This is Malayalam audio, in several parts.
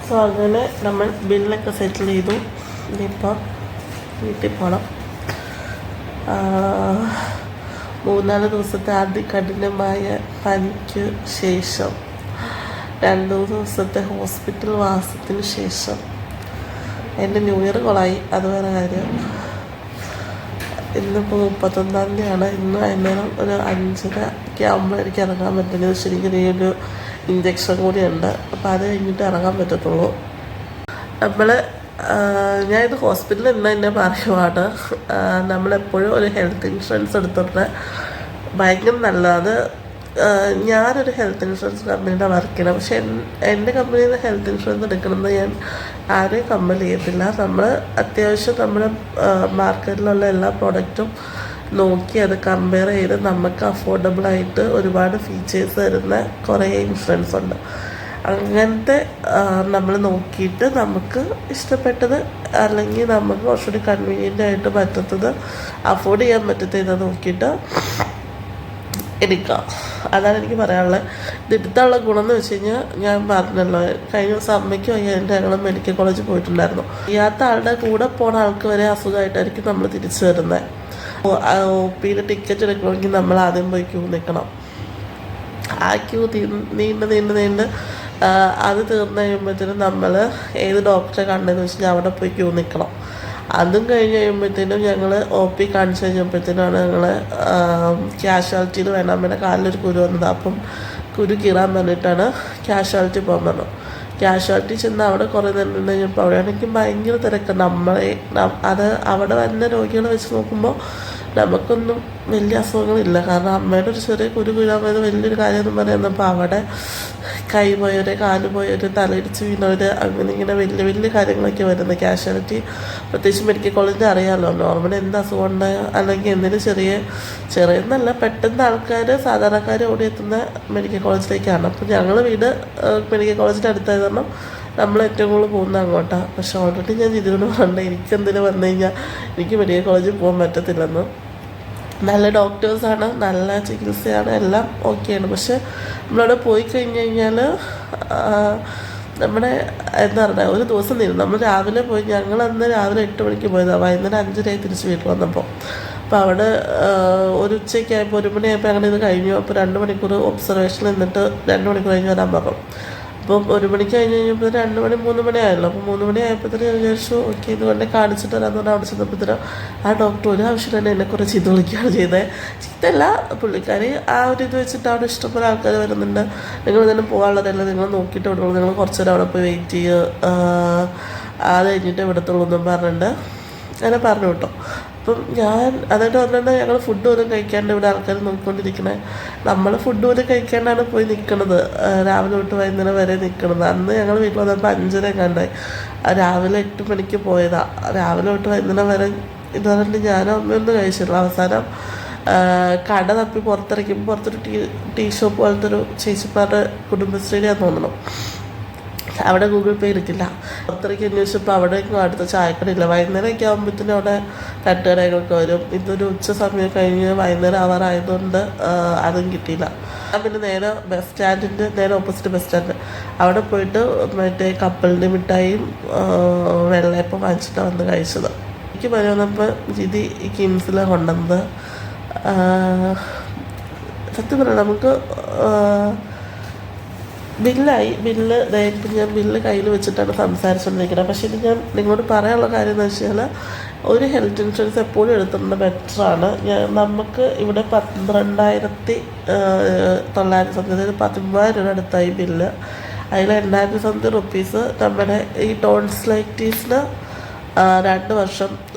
സോ അങ്ങനെ നമ്മൾ ബില്ലൊക്കെ സെറ്റിൽ ചെയ്തു. ഇനിയിപ്പോൾ വീട്ടിൽ പോകണം. 3-4 ദിവസത്തെ അതികഠിനമായ പനിക്ക് ശേഷം 2 ദിവസത്തെ ഹോസ്പിറ്റൽ വാസത്തിന് ശേഷം എൻ്റെ ന്യൂ ഇയർ കൊളായി. അത് വേറെ കാര്യം. ഇന്നിപ്പോൾ 31-ാം തീയതിയാണ്. ഇന്ന് വൈകുന്നേരം ഒരു 5:30 ആകുമ്പോൾ എനിക്ക് ഇറങ്ങാൻ പറ്റുന്നത്. ശരിക്കും ഈ ഒരു ഇഞ്ചക്ഷൻ കൂടിയുണ്ട്. അപ്പോൾ അത് കഴിഞ്ഞിട്ട് ഇറങ്ങാൻ പറ്റത്തുള്ളൂ. ഞാനിത് ഹോസ്പിറ്റലിൽ നിന്ന് തന്നെ പറയുവാണ്, നമ്മളെപ്പോഴും ഒരു ഹെൽത്ത് ഇൻഷുറൻസ് എടുത്തിട്ട് ഭയങ്കര നല്ലതാണ്. ഞാനൊരു ഹെൽത്ത് ഇൻഷുറൻസ് കമ്പനിയുടെ വർക്ക് ചെയ്യണം. പക്ഷെ എൻ്റെ കമ്പനിയിൽ നിന്ന് ഹെൽത്ത് ഇൻഷുറൻസ് എടുക്കണമെന്ന് ഞാൻ ആരെയും കമ്പൽ ചെയ്യത്തില്ല. നമ്മൾ അത്യാവശ്യം നമ്മുടെ മാർക്കറ്റിലുള്ള എല്ലാ പ്രോഡക്റ്റും നോക്കി അത് കമ്പയർ ചെയ്ത് നമുക്ക് അഫോർഡബിളായിട്ട് ഒരുപാട് ഫീച്ചേഴ്സ് തരുന്ന കുറേ ഇൻഷുറൻസ് ഉണ്ട്. അങ്ങനത്തെ നമ്മൾ നോക്കിയിട്ട് നമുക്ക് ഇഷ്ടപ്പെട്ടത് അല്ലെങ്കിൽ നമുക്ക് കുറച്ചുകൂടി കൺവീനിയൻ്റ് ആയിട്ട് പറ്റുന്നത് അഫോർഡ് ചെയ്യാൻ പറ്റത്തത് നോക്കിയിട്ട് എടുക്കാം. അതാണ് എനിക്ക് പറയാനുള്ളത്. ഇതെടുത്തുള്ള ഗുണം എന്ന് വെച്ച് കഴിഞ്ഞാൽ, ഞാൻ പറഞ്ഞല്ലോ, കഴിഞ്ഞ ദിവസം അമ്മയ്ക്ക് വയ്യാണ്ട് ഞങ്ങൾ മെഡിക്കൽ കോളേജിൽ പോയിട്ടുണ്ടായിരുന്നു. ചെയ്യാത്ത ആളുടെ കൂടെ പോണ ആൾക്ക് വരെ അസുഖമായിട്ടായിരിക്കും നമ്മൾ തിരിച്ചു വരുന്നത്. OPയുടെ ടിക്കറ്റ് എടുക്കണമെങ്കിൽ നമ്മൾ ആദ്യം പോയി ക്യൂ നിൽക്കണം. ആ ക്യൂ നീണ്ട് അത് തീർന്നു കഴിയുമ്പോഴത്തേനും നമ്മൾ ഏത് ഡോക്ടറെ കണ്ടതെന്ന് വെച്ച് കഴിഞ്ഞാൽ അവിടെ പോയി ക്യൂ നിൽക്കണം. അതും കഴിഞ്ഞ് കഴിയുമ്പോഴത്തേനും ഞങ്ങൾ OP കാണിച്ചു കഴിഞ്ഞപ്പോഴത്തേനാണ് ഞങ്ങൾ ക്യാഷ്വാലിറ്റിയിൽ വേണം. അമ്മയുടെ കാലിലൊരു കുരു വന്നത്. അപ്പം കുരു കീറാൻ പറഞ്ഞിട്ടാണ് ക്യാഷ്വാലിറ്റി പോകാൻ പറഞ്ഞു. ക്യാഷ്വാലിറ്റി ചെന്ന് അവിടെ കുറേ നേരം കഴിഞ്ഞപ്പോൾ അവിടെയാണെങ്കിൽ ഭയങ്കര തിരക്ക്. അത് അവിടെ വരുന്ന രോഗികളെ വെച്ച് നോക്കുമ്പോൾ നമുക്കൊന്നും വലിയ അസുഖങ്ങളില്ല. കാരണം അമ്മയുടെ ഒരു ചെറിയ കുരു വീഴാൻ പോയത് വലിയൊരു കാര്യമൊന്നും പറയുന്നപ്പോൾ അവിടെ കൈ പോയവർ, കാല് പോയവർ, തലയിടിച്ച് വീണവർ, അങ്ങനെ ഇങ്ങനെ വലിയ കാര്യങ്ങളൊക്കെ വരുന്നത്. ക്യാഷ്വാലിറ്റി പ്രത്യേകിച്ച് മെഡിക്കൽ കോളേജിൽ അറിയാമല്ലോ, നോർമലി എന്ത് അസുഖം ഉണ്ടായോ അല്ലെങ്കിൽ എന്തെങ്കിലും ചെറിയെന്നല്ല പെട്ടെന്ന് ആൾക്കാർ സാധാരണക്കാർ ഓടിയെത്തുന്ന മെഡിക്കൽ കോളേജിലേക്കാണ്. അപ്പോൾ ഞങ്ങൾ വീട് മെഡിക്കൽ കോളേജിൻ്റെ അടുത്തായത് കാരണം നമ്മൾ ഏറ്റവും കൂടുതൽ പോകുന്നത് അങ്ങോട്ടാണ്. പക്ഷെ ഓൾറെഡി ഞാൻ ഇതിനോട് പറഞ്ഞത് എനിക്കെന്തെങ്കിലും വന്നു കഴിഞ്ഞാൽ എനിക്ക് മെഡിക്കൽ കോളേജിൽ പോകാൻ പറ്റത്തില്ലെന്ന്. നല്ല ഡോക്ടേഴ്സാണ്, നല്ല ചികിത്സയാണ്, എല്ലാം ഓക്കെയാണ്. പക്ഷെ നമ്മളവിടെ പോയി കഴിഞ്ഞ് കഴിഞ്ഞാൽ നമ്മുടെ എന്താ പറയുക, ഒരു ദിവസം തീരും. നമ്മൾ രാവിലെ പോയി, ഞങ്ങളന്ന് രാവിലെ 8 മണിക്ക് പോയതാണ്. വൈകുന്നേരം 5:30 തിരിച്ച് വീട്ടിൽ വന്നപ്പോൾ. അപ്പോൾ അവിടെ ഒരു ഉച്ചയ്ക്കായപ്പോൾ 1 മണിയായപ്പോൾ അങ്ങനെ ഇത് കഴിഞ്ഞു. അപ്പോൾ 2 മണിക്കൂർ ഒബ്സർവേഷൻ നിന്നിട്ട് 2 മണിക്കൂർ കഴിഞ്ഞ് വരാൻ പറഞ്ഞു. അപ്പം 1 മണിക്ക് കഴിഞ്ഞ് കഴിഞ്ഞപ്പോൾ 2 മണി 3 മണി ആയല്ലോ. അപ്പോൾ 3 മണി ആയപ്പോഴത്തേന് ഞാൻ വിചാരിച്ചു ഓക്കെ ഇതുകൊണ്ട് കാണിച്ചിട്ട് വരാമെന്ന് പറഞ്ഞാൽ അവിടെ ചെന്നപ്പോഴത്തേനും ആ ഡോക്ടർ ഒരു ആവശ്യം തന്നെ എന്നെക്കുറിച്ച് ചീത്ത വിളിക്കുകയാണ് ചെയ്തത്. ചീത്തല്ല, പുള്ളിക്കാരി ആ ഒരു ഇത് വെച്ചിട്ട് അവിടെ ഇഷ്ടംപോലെ ആൾക്കാർ വരുന്നുണ്ട്, നിങ്ങൾ തന്നെ പോകാനുള്ളതല്ല, നിങ്ങൾ നോക്കിയിട്ട് വിടുള്ളൂ, നിങ്ങൾ കുറച്ച് നേരം അവിടെ പോയി വെയിറ്റ് ചെയ്യുക, അത് കഴിഞ്ഞിട്ട് വിടത്തുള്ളൂ എന്നും പറഞ്ഞിട്ടുണ്ട്. അങ്ങനെ പറഞ്ഞു കേട്ടോ. അപ്പം ഞാൻ അതായിട്ട് പറഞ്ഞാൽ ഞങ്ങൾ ഫുഡ് പോലും കഴിക്കാണ്ട് ഇവിടെ ആൾക്കാർ നോക്കിക്കൊണ്ടിരിക്കണേ. നമ്മൾ ഫുഡ് പോലും കഴിക്കാണ്ടാണ് പോയി നിൽക്കുന്നത്, രാവിലെ തൊട്ട് വൈകുന്നേരം വരെ നിൽക്കുന്നത്. അന്ന് ഞങ്ങൾ വീട്ടിൽ വന്നപ്പോൾ 5:30 കണ്ടായി. രാവിലെ 8 മണിക്ക് പോയതാണ്. രാവിലെ തൊട്ട് വൈകുന്നേരം വരെ ഇത് പറഞ്ഞിട്ട് ഞാനും അമ്മയൊന്നും കഴിച്ചില്ല. അവസാനം കട തപ്പി പുറത്തിറക്കുമ്പോൾ പുറത്തൊരു ടീ ഷോപ്പ് പോലത്തെ ഒരു ചേച്ചിമാരുടെ കുടുംബശ്രീയാന്ന് തോന്നണം. അവിടെ ഗൂഗിൾ പേ ഇരിക്കില്ല. പുറത്തിറക്കി അന്വേഷിച്ചപ്പോൾ അവിടേക്കും അടുത്ത ചായക്കടയില്ല. വൈകുന്നേരമൊക്കെ ആകുമ്പോഴത്തേനും അവിടെ തട്ടുകടകളൊക്കെ വരും. ഇതൊരു ഉച്ച സമയം കഴിഞ്ഞ് വൈകുന്നേരം ആവാറായതുകൊണ്ട് അതും കിട്ടിയില്ല. ഞാൻ പിന്നെ നേരെ ഓപ്പോസിറ്റ് ബസ് സ്റ്റാൻഡ് അവിടെ പോയിട്ട് മറ്റേ കപ്പലിൻ്റെ മിഠായിയും വെള്ളയപ്പം വാങ്ങിച്ചിട്ടാണ് വന്ന് കഴിച്ചത്. എനിക്ക് വന്നപ്പോൾ ജിതി ഈ കിംസിലാണ് കൊണ്ടുവന്നത്. സത്യം പറഞ്ഞാൽ നമുക്ക് ഞാൻ ബില്ല് കയ്യിൽ വെച്ചിട്ടാണ് സംസാരിച്ചുകൊണ്ടിരിക്കുന്നത്. പക്ഷേ ഇത് ഞാൻ നിങ്ങളോട് പറയാനുള്ള കാര്യം എന്ന് വെച്ചാൽ, ഒരു ഹെൽത്ത് ഇൻഷുറൻസ് എപ്പോഴും എടുത്തിട്ടുണ്ട് ബെറ്ററാണ്. നമുക്ക് ഇവിടെ 12,900 സംതിങ്, അതായത് 13,000 രൂപ അടുത്തായി ബില്ല്. അതിൽ 8,000 സംതിങ് റുപ്പീസ് നമ്മുടെ ഈ ടോൺസിലൈറ്റീസിന് 2 വർഷം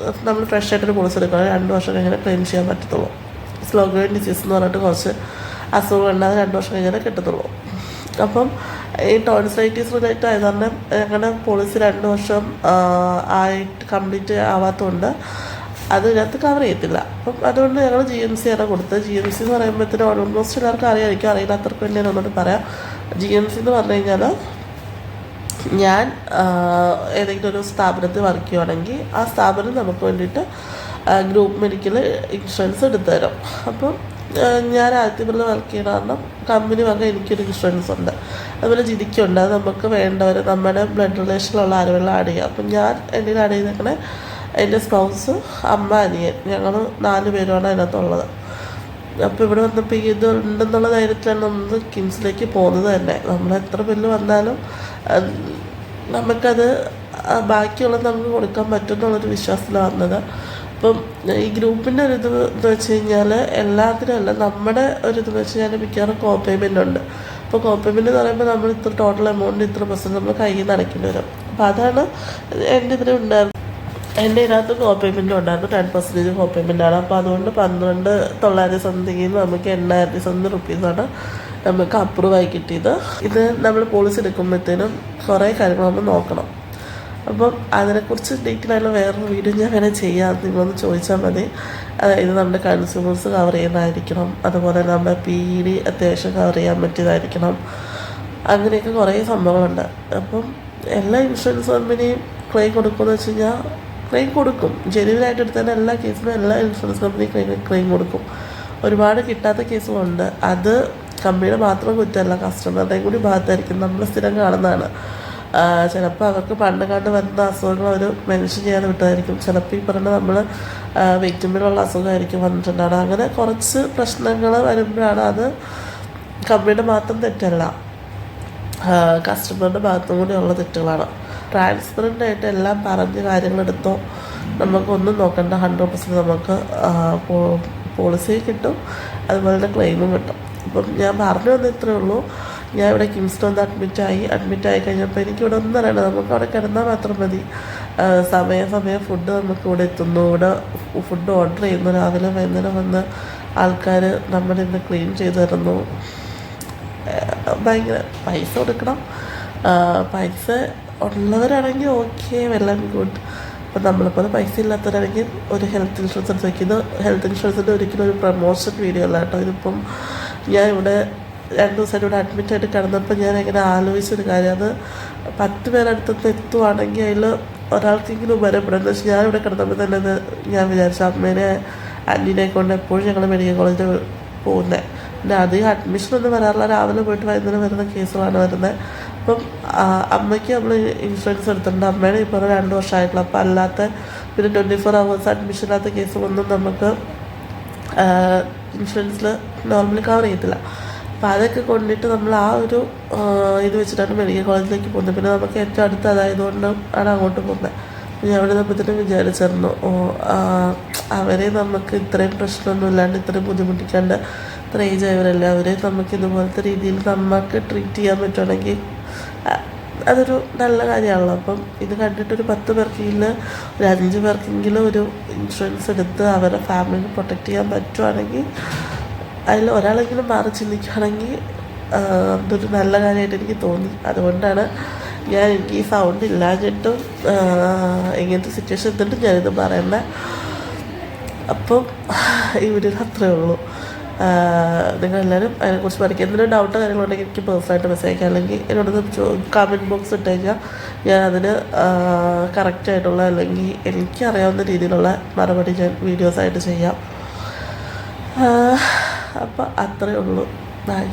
നമ്മൾ ഫ്രഷ് ആയിട്ടൊരു പോളിസി എടുക്കണം. 2 വർഷം കഴിഞ്ഞാൽ ക്ലെയിം ചെയ്യാൻ പറ്റത്തുള്ളൂ. സ്ലോഗൻ ഡിസീസ് എന്ന് പറഞ്ഞിട്ട് കുറച്ച് അസുഖങ്ങളുണ്ട്, അത് 2 വർഷം കഴിഞ്ഞാൽ കിട്ടത്തുള്ളൂ. അപ്പം ഈ ടോൺസിലൈറ്റീസ് റിലേറ്റഡ് ആയത് കാരണം അങ്ങനെ പോളിസി 2 വർഷം ആയിട്ട് കംപ്ലീറ്റ് ആവാത്തതുകൊണ്ട് അത് ഇതിനകത്ത് കവർ ചെയ്യത്തില്ല. അപ്പം അതുകൊണ്ട് ഞങ്ങൾ GMC ആണ് കൊടുത്തത്. GMC എന്ന് പറയുമ്പോഴത്തേനും ഓൾമോസ്റ്റ് എല്ലാവർക്കും അറിയാമായിരിക്കും, അറിയില്ലാത്തവർക്ക് വേണ്ടി ഞാൻ ഒന്നുകൂടി പറയാം. GMC എന്ന് പറഞ്ഞു കഴിഞ്ഞാൽ, ഞാൻ ഏതെങ്കിലും ഒരു സ്ഥാപനത്തിൽ വർക്ക് ചെയ്യുകയാണെങ്കിൽ ആ സ്ഥാപനം നമുക്ക് വേണ്ടിയിട്ട് ഗ്രൂപ്പ് മെഡിക്കൽ ഇൻഷുറൻസ് എടുത്തു തരും. അപ്പം ഞാൻ ആദ്യത്തിൽ വർക്ക് ചെയ്യണ കാരണം കമ്പനി വക എനിക്കൊരു ഇൻഷുറൻസ് ഉണ്ട്. അതുപോലെ ജിതിക്കുണ്ട്. അത് നമുക്ക് വേണ്ടവർ നമ്മുടെ ബ്ലഡ് റിലേഷനിലുള്ള ആരുമെല്ലാം ആഡ് ചെയ്യാം. അപ്പം ഞാൻ എൻ്റെ ആഡ് ചെയ്തേക്കണേ എൻ്റെ സ്പൗസ്, അമ്മ, അനിയൻ, ഞങ്ങൾ 4 പേരുമാണ് അതിനകത്തുള്ളത്. അപ്പോൾ ഇവിടെ വന്നപ്പോൾ ഇത് ഉണ്ടെന്നുള്ള ധൈര്യത്തിലാണ് നമ്മൾ കിംസിലേക്ക് പോകുന്നത് തന്നെ. നമ്മൾ എത്ര ബില്ല് വന്നാലും നമുക്കത് ബാക്കിയുള്ളത് നമുക്ക് കൊടുക്കാൻ പറ്റും എന്നുള്ളൊരു വിശ്വാസത്തിലാണ് വന്നത്. അപ്പം ഈ ഗ്രൂപ്പിൻ്റെ ഒരു ഇത് വെച്ച് കഴിഞ്ഞാൽ എല്ലാത്തിനും അല്ല, നമ്മുടെ ഒരു ഇതെന്ന് വെച്ച് കഴിഞ്ഞാൽ മിക്കവാറും കോ പേയ്മെൻ്റ് ഉണ്ട്. അപ്പോൾ കോ പേയ്മെൻ്റ് എന്ന് പറയുമ്പോൾ നമ്മൾ ഇത്ര ടോട്ടൽ എമൗണ്ട് ഇത്ര % നമ്മൾ കയ്യിൽ നിന്ന് അടയ്ക്കേണ്ടി വരും. അപ്പോൾ അതാണ് എൻ്റെ ഇതിലുണ്ടായിരുന്നത്. എൻ്റെ ഇതിനകത്ത് കോ പേയ്മെൻറ്റും ഉണ്ടായിരുന്നു. 10% കോ പേയ്മെൻ്റാണ്. അപ്പോൾ അതുകൊണ്ട് 12,900 സംതിങ്ങിൽ നമുക്ക് 8,000 സംതിങ് റുപ്പീസാണ് നമുക്ക് അപ്രൂവ് ആയി കിട്ടിയത്. ഇത് നമ്മൾ പോളിസി എടുക്കുമ്പോഴത്തേനും കുറേ കാര്യങ്ങൾ നമ്മൾ നോക്കണം. അപ്പം അതിനെക്കുറിച്ച് ഡീറ്റെയിൽ ആയിട്ടുള്ള വേറൊരു വീഡിയോ ഞാൻ വേണേൽ ചെയ്യാം, നിങ്ങളൊന്ന് ചോദിച്ചാൽ മതി. അതായത് നമ്മുടെ കൺസ്യൂമേഴ്സ് കവർ ചെയ്യുന്നതായിരിക്കണം, അതുപോലെ നമ്മുടെ PD അത്യാവശ്യം കവർ ചെയ്യാൻ പറ്റിയതായിരിക്കണം, അങ്ങനെയൊക്കെ കുറേ സംഭവങ്ങളുണ്ട്. അപ്പം എല്ലാ ഇൻഷുറൻസ് കമ്പനിയും ക്ലെയിം കൊടുക്കുമെന്ന് വെച്ച് കഴിഞ്ഞാൽ ക്ലെയിം കൊടുക്കും. ജെന്യുവനായിട്ട് എടുത്താൽ എല്ലാ കേസിലും എല്ലാ ഇൻഷുറൻസ് കമ്പനിയും ക്ലെയിം കൊടുക്കും. ഒരുപാട് കിട്ടാത്ത കേസുകളുണ്ട്. അത് കമ്പനിയുടെ മാത്രം കുറ്റമല്ല, കസ്റ്റമറുടെയും കൂടി ഭാഗത്തായിരിക്കും. നമ്മൾ സ്ഥിരം കാണുന്നതാണ്. ചിലപ്പോൾ അവർക്ക് പണ്ട് കണ്ട് വരുന്ന അസുഖങ്ങൾ അവർ മെൻഷൻ ചെയ്യാതെ വിട്ടതായിരിക്കും. ചിലപ്പോൾ ഈ പറഞ്ഞ നമ്മൾ വെയിറ്റുമ്പിലുള്ള അസുഖമായിരിക്കും വന്നിട്ടുണ്ടാണ്. അങ്ങനെ കുറച്ച് പ്രശ്നങ്ങൾ വരുമ്പോഴാണ് അത് കമ്പനിയുടെ മാത്രം തെറ്റല്ല, കസ്റ്റമറുടെ ഭാഗത്തും കൂടി ഉള്ള തെറ്റുകളാണ്. ട്രാൻസ്പെറൻ്റ് ആയിട്ട് എല്ലാം പറഞ്ഞ് കാര്യങ്ങളെടുത്തോ നമുക്കൊന്നും നോക്കണ്ട. 100% നമുക്ക് പോളിസി കിട്ടും, അതുപോലെ തന്നെ ക്ലെയിമും കിട്ടും. അപ്പം ഞാൻ പറഞ്ഞു വന്ന ഇത്രയേ ഉള്ളൂ. ഞാൻ ഇവിടെ കിംസിൽ വന്ന് അഡ്മിറ്റായി കഴിഞ്ഞപ്പോൾ എനിക്കിവിടെ ഒന്നും അറിയണം. നമുക്ക് അവിടെ കിടന്നാൽ മാത്രം മതി. സമയം ഫുഡ് നമുക്ക് ഇവിടെ എത്തുന്നു. ഇവിടെ ഫുഡ് ഓർഡർ ചെയ്യുന്നു. രാവിലെ വൈകുന്നേരം വന്ന് ആൾക്കാർ നമ്മുടെ ഇന്ന് ക്ലീൻ ചെയ്ത് തരുന്നു. ഭയങ്കര പൈസ കൊടുക്കണം. പൈസ ഉള്ളവരാണെങ്കിൽ ഓക്കെ, വെൽ ഗുഡ്. അപ്പം നമ്മളിപ്പോൾ പൈസ ഇല്ലാത്തവരാണെങ്കിൽ ഒരു ഹെൽത്ത് ഇൻഷുറൻസ് എടുത്ത് വയ്ക്കുന്നത്. ഹെൽത്ത് ഇൻഷുറൻസിൻ്റെ ഒരിക്കലും ഒരു പ്രമോഷൻ വീഡിയോ അല്ല കേട്ടോ. ഇതിപ്പം ഞാനിവിടെ 2 ദിവസമായിട്ട് ഇവിടെ അഡ്മിറ്റായിട്ട് കിടന്നപ്പോൾ ഞാൻ എങ്ങനെ ആലോചിച്ചൊരു കാര്യം, അത് 10 പേരടുത്ത് എത്തുവാണെങ്കിൽ അതിൽ ഒരാൾക്കെങ്കിലും ഉപകാരപ്പെടും. എന്ന് വെച്ചാൽ ഞാനിവിടെ കിടന്നപ്പോൾ തന്നെ ഞാൻ വിചാരിച്ചു അമ്മേനെ അന്യനെ കൊണ്ട് എപ്പോഴും ഞങ്ങൾ മെഡിക്കൽ കോളേജിൽ പോകുന്നത്. പിന്നെ അധികം അഡ്മിഷനൊന്നും വരാറില്ല. രാവിലെ പോയിട്ട് വൈകുന്നേരം വരുന്ന കേസുകളാണ് വരുന്നത്. അപ്പം അമ്മയ്ക്ക് നമ്മൾ ഇൻഷുറൻസ് എടുത്തിട്ടുണ്ട്. അമ്മേനെ ഇപ്പോൾ 2 വർഷമായിട്ടുള്ള. അപ്പോൾ അല്ലാത്ത പിന്നെ 24 hours അഡ്മിഷനില്ലാത്ത കേസുകളൊന്നും നമുക്ക് ഇൻഷുറൻസിൽ നോർമലി കവർ ചെയ്യത്തില്ല. അപ്പോൾ അതൊക്കെ കൊണ്ടിട്ട് നമ്മൾ ആ ഒരു ഇത് വെച്ചിട്ടാണ് മെഡിക്കൽ കോളേജിലേക്ക് പോകുന്നത്. പിന്നെ നമുക്ക് ഏറ്റവും അടുത്ത് അതായതുകൊണ്ടാണ് അങ്ങോട്ട് പോകുന്നത്. ഞാൻ അവിടെ നിന്നപ്പോഴത്തേനും വിചാരിച്ചിരുന്നു, അവരെ നമുക്ക് ഇത്രയും പ്രശ്നമൊന്നും ഇല്ലാണ്ട് ഇത്രയും ബുദ്ധിമുട്ടിക്കാണ്ട് ഇത്ര ഏജ് ആയവരല്ല, അവരെ നമുക്ക് ഇതുപോലത്തെ രീതിയിൽ നമുക്ക് ട്രീറ്റ് ചെയ്യാൻ പറ്റുവാണെങ്കിൽ അതൊരു നല്ല കാര്യമാണല്ലോ. അപ്പം ഇത് കണ്ടിട്ടൊരു 10 പേർക്കെങ്കിലും ഒരു 5 പേർക്കെങ്കിലും ഒരു ഇൻഷുറൻസ് എടുത്ത് അവരുടെ ഫാമിലിനെ പ്രൊട്ടക്റ്റ് ചെയ്യാൻ പറ്റുവാണെങ്കിൽ, അതിൽ ഒരാളെങ്കിലും മാറി ചിന്തിക്കുകയാണെങ്കിൽ അതൊരു നല്ല കാര്യമായിട്ട് എനിക്ക് തോന്നി. അതുകൊണ്ടാണ് എനിക്ക് ഈ സൗണ്ട് ഇല്ലാഞ്ഞിട്ടും ഇങ്ങനത്തെ സിറ്റുവേഷൻ എത്തിയിട്ടും ഞാനിത് പറയുന്നത്. അപ്പം ഈ വീഡിയോയിൽ അത്രയേ ഉള്ളൂ. നിങ്ങളെല്ലാവരും അതിനെക്കുറിച്ച് പഠിക്കുക. എന്തെങ്കിലും ഡൗട്ടോ കാര്യങ്ങളുണ്ടെങ്കിൽ എനിക്ക് പേഴ്സണലായിട്ട് മെസ്സേജ് അയക്കാം, അല്ലെങ്കിൽ എന്നോടൊന്ന് കമൻറ്റ് ബോക്സ് ഇട്ട് കഴിഞ്ഞാൽ ഞാൻ അതിന് കറക്റ്റായിട്ടുള്ള അല്ലെങ്കിൽ എനിക്കറിയാവുന്ന രീതിയിലുള്ള മറുപടി ഞാൻ വീഡിയോസായിട്ട് ചെയ്യാം. അപ്പോൾ അത്രയേ ഉള്ളൂ. ബൈ.